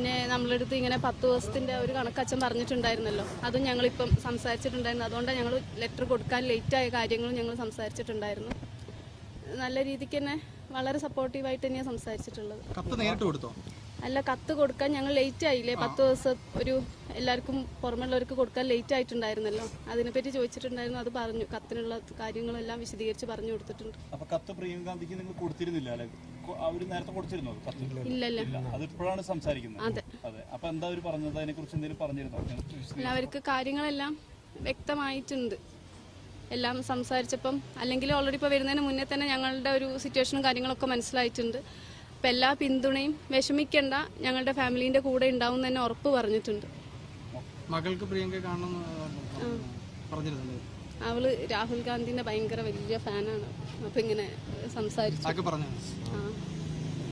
പിന്നെ നമ്മളെടുത്ത് ഇങ്ങനെ 10 ദിവസത്തിൻ്റെ ഒരു കണക്കച്ഛൻ പറഞ്ഞിട്ടുണ്ടായിരുന്നല്ലോ, അതും ഞങ്ങളിപ്പം സംസാരിച്ചിട്ടുണ്ടായിരുന്നു. അതുകൊണ്ടാണ് ഞങ്ങൾ ലെറ്റർ കൊടുക്കാൻ ലേറ്റായ കാര്യങ്ങളും ഞങ്ങൾ സംസാരിച്ചിട്ടുണ്ടായിരുന്നു. നല്ല രീതിക്ക് തന്നെ വളരെ സപ്പോർട്ടീവായിട്ട് തന്നെയാണ് സംസാരിച്ചിട്ടുള്ളത്. കത്ത് നേരിട്ട് കൊടുത്തോ? അല്ല, കത്ത് കൊടുക്കാൻ ഞങ്ങൾ ലേറ്റ് ആയില്ലേ, 10 ദിവസം ഒരു എല്ലാവർക്കും പുറമെയുള്ളവർക്ക് കൊടുക്കാൻ ലേറ്റ് ആയിട്ടുണ്ടായിരുന്നല്ലോ, അതിനെപ്പറ്റി ചോദിച്ചിട്ടുണ്ടായിരുന്നു. അത് പറഞ്ഞു, കത്തിനുള്ള കാര്യങ്ങളെല്ലാം വിശദീകരിച്ച് പറഞ്ഞു കൊടുത്തിട്ടുണ്ട്. അപ്പോൾ കത്ത് പ്രിയങ്ക ഗാന്ധിക്ക് നിങ്ങൾ കൊടുത്തിരുന്നില്ല അല്ലേ? അവർ നേരത്തെ കൊടുത്തിരുന്നോ കത്ത്? ഇല്ലല്ല, അതിപ്പോഴാണ് സംസാരിക്കുന്നത്. അതെ അതെ. അപ്പോൾ എന്താ അവർ പറഞ്ഞത്? അതിനെക്കുറിച്ച് എന്തെങ്കിലും പറഞ്ഞിരുന്നോ? അവർക്ക് കാര്യങ്ങളെല്ലാം വ്യക്തമായിട്ടുണ്ട്, എല്ലാം സംസാരിച്ചപ്പം. അല്ലെങ്കിൽ ഓൾറെഡി ഇപ്പോൾ വരുന്നതിന് മുന്നേ തന്നെ ഞങ്ങളുടെ ഒരു സിറ്റുവേഷനും കാര്യങ്ങളൊക്കെ മനസ്സിലായിട്ടുണ്ട്. അപ്പം എല്ലാ പിന്തുണയും, വിഷമിക്കേണ്ട, ഞങ്ങളുടെ ഫാമിലീൻ്റെ കൂടെ ഉണ്ടാവും തന്നെ ഉറപ്പ് പറഞ്ഞിട്ടുണ്ട്. മകൾക്ക് പ്രിയങ്ക കാണണമെന്ന് പറഞ്ഞിരുന്നു. അവള് രാഹുൽ ഗാന്ധിന്റെ ഭയങ്കര വലിയ ഫാനാണ്. അപ്പം ഇങ്ങനെ സംസാരിച്ചു. പറഞ്ഞു. ആ